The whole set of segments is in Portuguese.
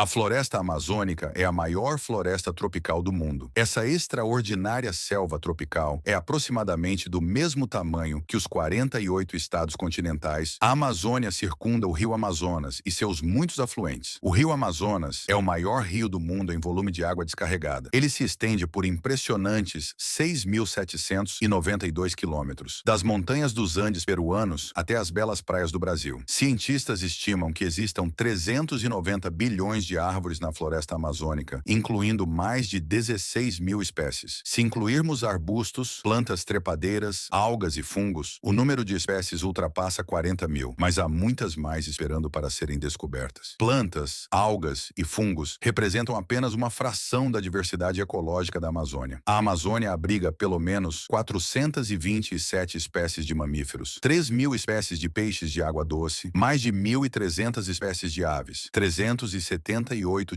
A floresta amazônica é a maior floresta tropical do mundo. Essa extraordinária selva tropical é aproximadamente do mesmo tamanho que os 48 estados continentais. A Amazônia circunda o rio Amazonas e seus muitos afluentes. O rio Amazonas é o maior rio do mundo em volume de água descarregada. Ele se estende por impressionantes 6.792 quilômetros, das montanhas dos Andes peruanos até as belas praias do Brasil. Cientistas estimam que existam 390 bilhões de árvores na floresta amazônica, incluindo mais de 16 mil espécies. Se incluirmos arbustos, plantas trepadeiras, algas e fungos, o número de espécies ultrapassa 40 mil, mas há muitas mais esperando para serem descobertas. Plantas, algas e fungos representam apenas uma fração da diversidade ecológica da Amazônia. A Amazônia abriga pelo menos 427 espécies de mamíferos, 3 mil espécies de peixes de água doce, mais de 1.300 espécies de aves, 378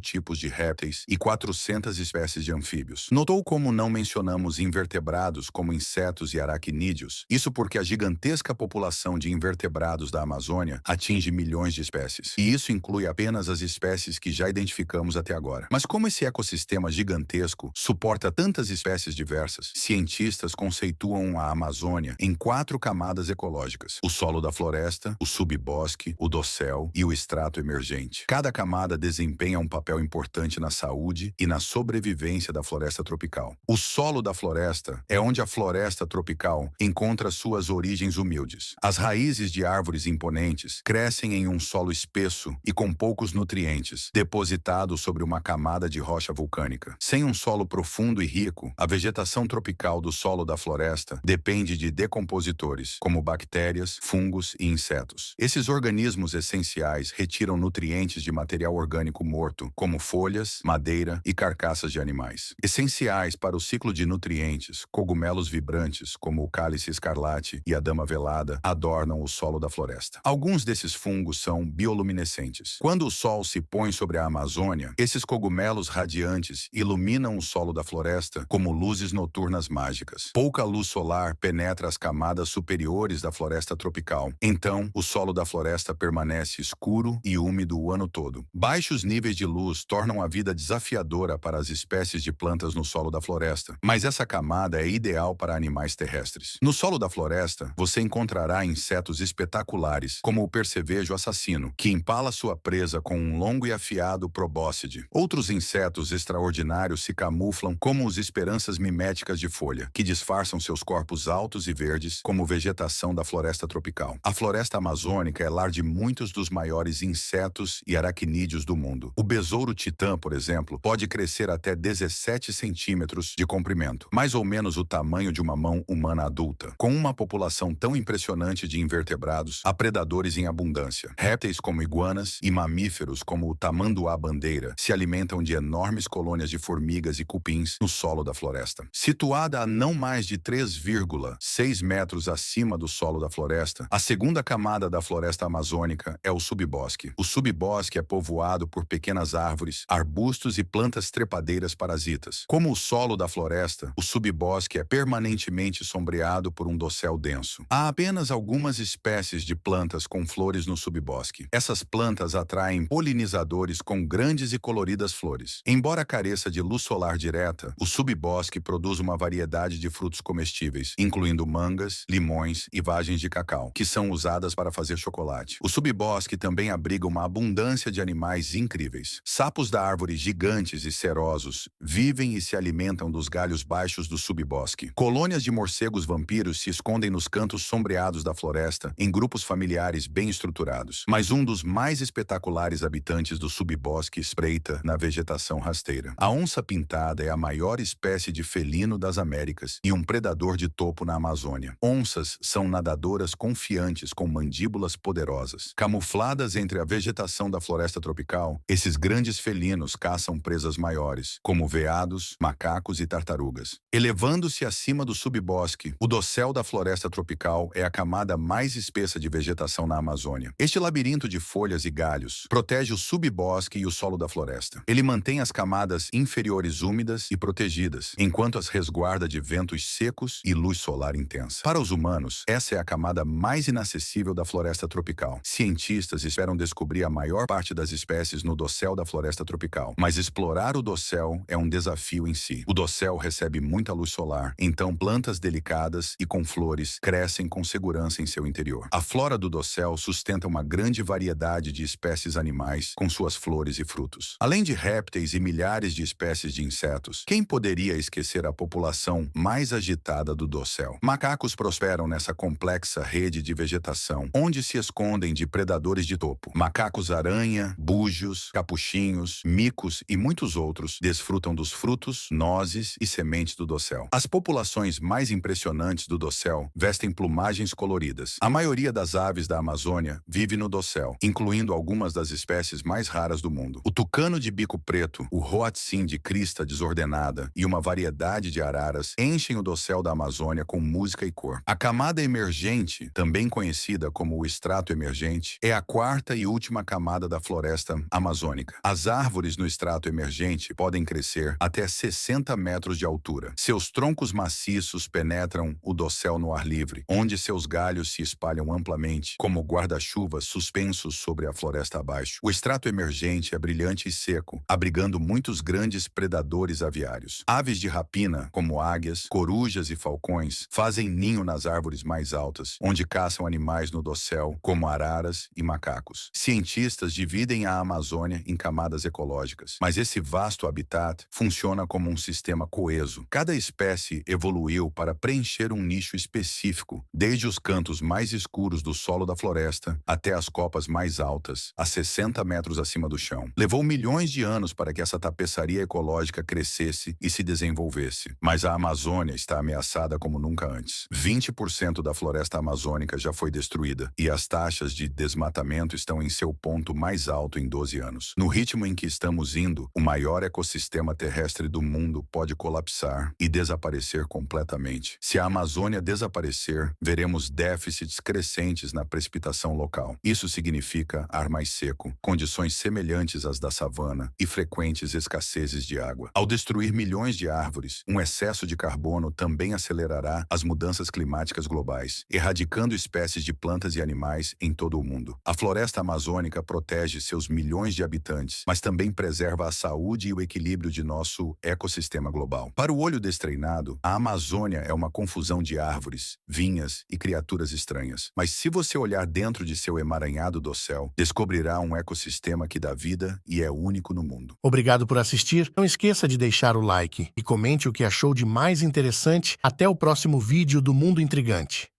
tipos de répteis e 400 espécies de anfíbios. Notou como não mencionamos invertebrados como insetos e aracnídeos? Isso porque a gigantesca população de invertebrados da Amazônia atinge milhões de espécies. E isso inclui apenas as espécies que já identificamos até agora. Mas como esse ecossistema gigantesco suporta tantas espécies diversas, cientistas conceituam a Amazônia em 4 camadas ecológicas: o solo da floresta, o subbosque, o dossel e o estrato emergente. Cada camada desempenha um papel importante na saúde e na sobrevivência da floresta tropical. O solo da floresta é onde a floresta tropical encontra suas origens humildes. As raízes de árvores imponentes crescem em um solo espesso e com poucos nutrientes, depositado sobre uma camada de rocha vulcânica. Sem um solo profundo e rico, a vegetação tropical do solo da floresta depende de decompositores, como bactérias, fungos e insetos. Esses organismos essenciais retiram nutrientes de material orgânico morto, como folhas, madeira e carcaças de animais. Essenciais para o ciclo de nutrientes, cogumelos vibrantes, como o cálice escarlate e a dama velada, adornam o solo da floresta. Alguns desses fungos são bioluminescentes. Quando o sol se põe sobre a Amazônia, esses cogumelos radiantes iluminam o solo da floresta como luzes noturnas mágicas. Pouca luz solar penetra as camadas superiores da floresta tropical. Então, o solo da floresta permanece escuro e úmido o ano todo. Baixos níveis de luz tornam a vida desafiadora para as espécies de plantas no solo da floresta, mas essa camada é ideal para animais terrestres. No solo da floresta, você encontrará insetos espetaculares, como o percevejo assassino, que empala sua presa com um longo e afiado probóscide. Outros insetos extraordinários se camuflam como os esperanças miméticas de folha, que disfarçam seus corpos altos e verdes como vegetação da floresta tropical. A floresta amazônica é lar de muitos dos maiores insetos e aracnídeos do mundo. O besouro titã, por exemplo, pode crescer até 17 centímetros de comprimento, mais ou menos o tamanho de uma mão humana adulta. Com uma população tão impressionante de invertebrados, há predadores em abundância. Répteis como iguanas e mamíferos como o tamanduá-bandeira se alimentam de enormes colônias de formigas e cupins no solo da floresta. Situada a não mais de 3,6 metros acima do solo da floresta, a segunda camada da floresta amazônica é o subbosque. O subbosque é povoado por pequenas árvores, arbustos e plantas trepadeiras parasitas. Como o solo da floresta, o subbosque é permanentemente sombreado por um dossel denso. Há apenas algumas espécies de plantas com flores no subbosque. Essas plantas atraem polinizadores com grandes e coloridas flores. Embora careça de luz solar direta, o subbosque produz uma variedade de frutos comestíveis, incluindo mangas, limões e vagens de cacau, que são usadas para fazer chocolate. O subbosque também abriga uma abundância de animais incríveis. Sapos da árvore gigantes e serosos vivem e se alimentam dos galhos baixos do subbosque. Colônias de morcegos vampiros se escondem nos cantos sombreados da floresta, em grupos familiares bem estruturados. Mas um dos mais espetaculares habitantes do subbosque espreita na vegetação rasteira. A onça-pintada é a maior espécie de felino das Américas e um predador de topo na Amazônia. Onças são nadadoras confiantes com mandíbulas poderosas. Camufladas entre a vegetação da floresta tropical, esses grandes felinos caçam presas maiores, como veados, macacos e tartarugas. Elevando-se acima do subbosque, o dossel da floresta tropical é a camada mais espessa de vegetação na Amazônia. Este labirinto de folhas e galhos protege o subbosque e o solo da floresta. Ele mantém as camadas inferiores úmidas e protegidas, enquanto as resguarda de ventos secos e luz solar intensa. Para os humanos, essa é a camada mais inacessível da floresta tropical. Cientistas esperam descobrir a maior parte das espécies no no dossel da floresta tropical. Mas explorar o dossel é um desafio em si. O dossel recebe muita luz solar, então plantas delicadas e com flores crescem com segurança em seu interior. A flora do dossel sustenta uma grande variedade de espécies animais com suas flores e frutos. Além de répteis e milhares de espécies de insetos, quem poderia esquecer a população mais agitada do dossel? Macacos prosperam nessa complexa rede de vegetação, onde se escondem de predadores de topo. Macacos-aranha, búzios, capuchinhos, micos e muitos outros desfrutam dos frutos, nozes e sementes do dossel. As populações mais impressionantes do dossel vestem plumagens coloridas. A maioria das aves da Amazônia vive no dossel, incluindo algumas das espécies mais raras do mundo. O tucano de bico preto, o hoatzin de crista desordenada e uma variedade de araras enchem o dossel da Amazônia com música e cor. A camada emergente, também conhecida como o estrato emergente, é a quarta e última camada da floresta amazônica. As árvores no estrato emergente podem crescer até 60 metros de altura. Seus troncos maciços penetram o dossel no ar livre, onde seus galhos se espalham amplamente, como guarda-chuvas suspensos sobre a floresta abaixo. O estrato emergente é brilhante e seco, abrigando muitos grandes predadores aviários. Aves de rapina, como águias, corujas e falcões, fazem ninho nas árvores mais altas, onde caçam animais no dossel, como araras e macacos. Cientistas dividem a Amazônia em camadas ecológicas, mas esse vasto habitat funciona como um sistema coeso. Cada espécie evoluiu para preencher um nicho específico, desde os cantos mais escuros do solo da floresta até as copas mais altas, a 60 metros acima do chão. Levou milhões de anos para que essa tapeçaria ecológica crescesse e se desenvolvesse, mas a Amazônia está ameaçada como nunca antes. 20% da floresta amazônica já foi destruída e as taxas de desmatamento estão em seu ponto mais alto em 12 anos. No ritmo em que estamos indo, o maior ecossistema terrestre do mundo pode colapsar e desaparecer completamente. Se a Amazônia desaparecer, veremos déficits crescentes na precipitação local. Isso significa ar mais seco, condições semelhantes às da savana e frequentes escassezes de água. Ao destruir milhões de árvores, um excesso de carbono também acelerará as mudanças climáticas globais, erradicando espécies de plantas e animais em todo o mundo. A floresta amazônica protege seus milhões de habitantes, mas também preserva a saúde e o equilíbrio de nosso ecossistema global. Para o olho destreinado, a Amazônia é uma confusão de árvores, vinhas e criaturas estranhas. Mas se você olhar dentro de seu emaranhado dossel, descobrirá um ecossistema que dá vida e é único no mundo. Obrigado por assistir. Não esqueça de deixar o like e comente o que achou de mais interessante. Até o próximo vídeo do Mundo Intrigante.